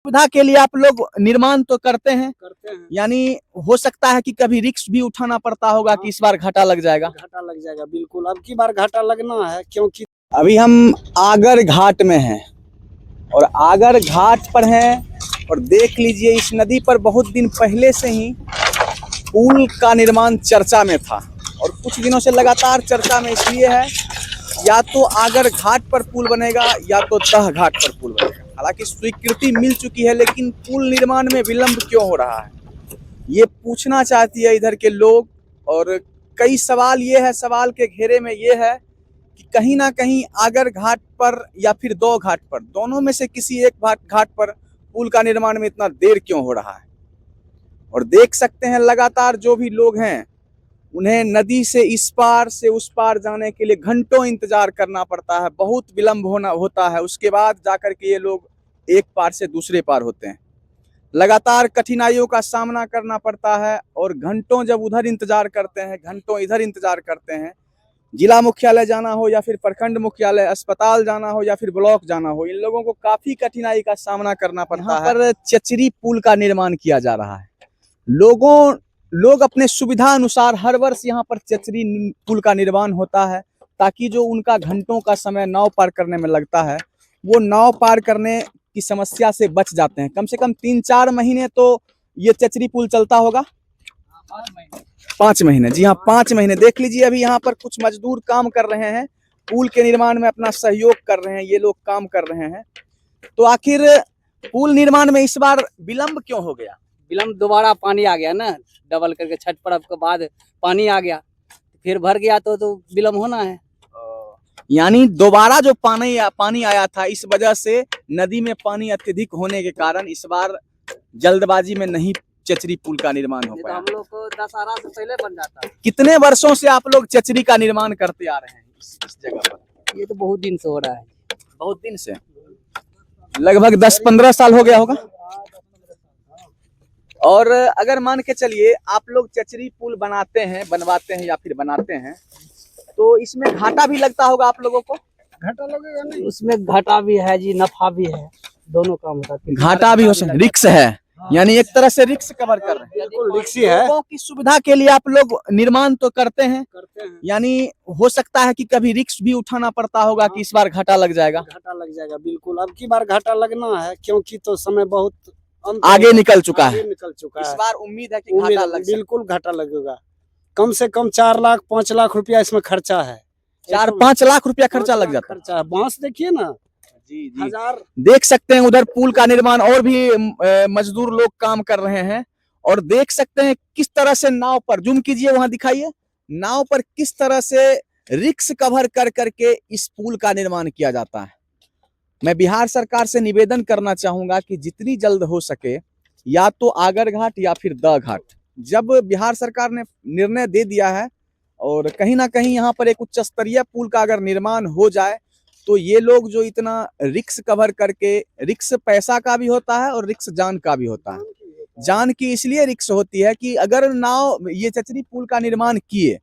सुविधा के लिए आप लोग निर्माण तो करते हैं यानी हो सकता है कि कभी रिस्क भी उठाना पड़ता होगा कि इस बार घाटा लग जाएगा। घाटा लग जाएगा बिल्कुल, अब की बार घाटा लगना है क्योंकि अभी हम आगर घाट में हैं और आगर घाट पर हैं और देख लीजिए इस नदी पर बहुत दिन पहले से ही पुल का निर्माण चर्चा में था और कुछ दिनों से लगातार चर्चा में इसलिए है या तो आगर घाट पर पुल बनेगा या तो दह घाट पर पुल बनेगा। हालांकि स्वीकृति मिल चुकी है लेकिन पुल निर्माण में विलंब क्यों हो रहा है ये पूछना चाहती है इधर के लोग। और कई सवाल ये है, सवाल के घेरे में ये है कि कहीं ना कहीं आगर घाट पर या फिर दो घाट पर, दोनों में से किसी एक घाट पर पुल का निर्माण में इतना देर क्यों हो रहा है। और देख सकते हैं लगातार जो भी लोग हैं उन्हें नदी से इस पार से उस पार जाने के लिए घंटों इंतजार करना पड़ता है, बहुत विलंब होता है, उसके बाद जाकर के ये लोग एक पार से दूसरे पार होते हैं। लगातार कठिनाइयों का सामना करना पड़ता है और घंटों जब उधर इंतजार करते हैं, घंटों इधर इंतजार करते हैं, जिला मुख्यालय जाना हो या फिर प्रखंड मुख्यालय, अस्पताल जाना हो या फिर ब्लॉक जाना हो, इन लोगों को काफी कठिनाई का सामना करना पड़ता है। पर चचरी पुल का निर्माण किया जा रहा है। लोग अपने सुविधा अनुसार हर वर्ष यहाँ पर चचरी पुल का निर्माण होता है ताकि जो उनका घंटों का समय नाव पार करने में लगता है वो नाव पार करने की समस्या से बच जाते हैं। कम से कम 3-4 महीने तो ये चचरी पुल चलता होगा। 5 महीने, जी हाँ 5 महीने। देख लीजिए अभी यहाँ पर कुछ मजदूर काम कर रहे हैं, पुल के निर्माण में अपना सहयोग कर रहे हैं, ये लोग काम कर रहे हैं। तो आखिर पुल निर्माण में इस बार विलंब क्यों हो गया? विलम्ब दोबारा पानी आ गया ना, डबल करके छठ पर्व के बाद पानी आ गया, फिर भर गया तो विलम्ब होना है। यानी दोबारा जो पानी आया था इस वजह से नदी में पानी अत्यधिक होने के कारण इस बार जल्दबाजी में नहीं चचरी पुल का निर्माण हो पाया। हम लोग को दशहरा से पहले बन जाता। कितने वर्षों से आप लोग चचरी का निर्माण करते आ रहे हैं इस जगह पर? ये तो बहुत दिन से हो रहा है। बहुत दिन से, लगभग 10-15 साल हो गया होगा। और अगर मान के चलिए आप लोग चचरी पुल बनवाते हैं या फिर बनाते हैं तो इसमें घाटा भी लगता होगा आप लोगों को? घाटा लगेगा नहीं, उसमें घाटा भी है जी, नफा भी है, दोनों काम होता है। घाटा भी हो सकता है, रिक्स है, यानी एक तरह से रिक्स कवर कर रहे हैं। बिल्कुल रिक्स ही है। लोगों की सुविधा के लिए आप लोग निर्माण तो करते हैं यानी हो सकता है कि कभी रिक्स भी उठाना पड़ता होगा कि इस बार घाटा लग जाएगा। घाटा लग जाएगा बिल्कुल, अब की बार घाटा लगना है क्योंकि तो समय बहुत आगे निकल चुका है। इस बार उम्मीद है कि घाटा लग बिल्कुल घाटा लगेगा। कम से कम 4 लाख 5 लाख रुपया इसमें खर्चा है। 4-5 लाख रुपया खर्चा लग जाता है। खर्चा है, बांस देखिए ना जी। हजार। देख सकते हैं उधर पुल का निर्माण और भी मजदूर लोग काम कर रहे हैं और देख सकते हैं किस तरह से नाव पर, जूम कीजिए वहां दिखाइए, नाव पर किस तरह से रिक्स कवर कर करके इस पुल का निर्माण किया जाता है। मैं बिहार सरकार से निवेदन करना चाहूंगा कि जितनी जल्द हो सके या तो आगर घाट या फिर दह घाट, जब बिहार सरकार ने निर्णय दे दिया है और कहीं ना कहीं यहाँ पर एक उच्च स्तरीय पुल का अगर निर्माण हो जाए तो ये लोग जो इतना रिक्स कवर करके, रिक्स पैसा का भी होता है और रिक्स जान का भी होता है। जान की इसलिए रिक्स होती है कि अगर नाव ये चचरी पुल का निर्माण किए,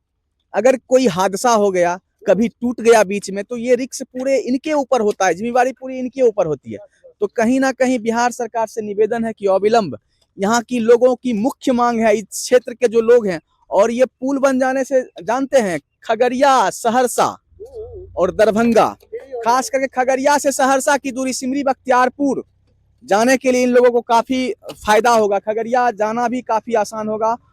अगर कोई हादसा हो गया, कभी टूट गया बीच में, तो ये रिक्स पूरे इनके ऊपर होता है, जिम्मेवारी पूरी इनके ऊपर होती है। तो कहीं ना कहीं बिहार सरकार से निवेदन है कि अविलंब, यहाँ की लोगों की मुख्य मांग है, इस क्षेत्र के जो लोग हैं, और ये पुल बन जाने से जानते हैं खगड़िया, सहरसा और दरभंगा, खास करके खगड़िया से सहरसा की दूरी सिमरी बख्तियारपुर जाने के लिए इन लोगों को काफी फायदा होगा, खगड़िया जाना भी काफी आसान होगा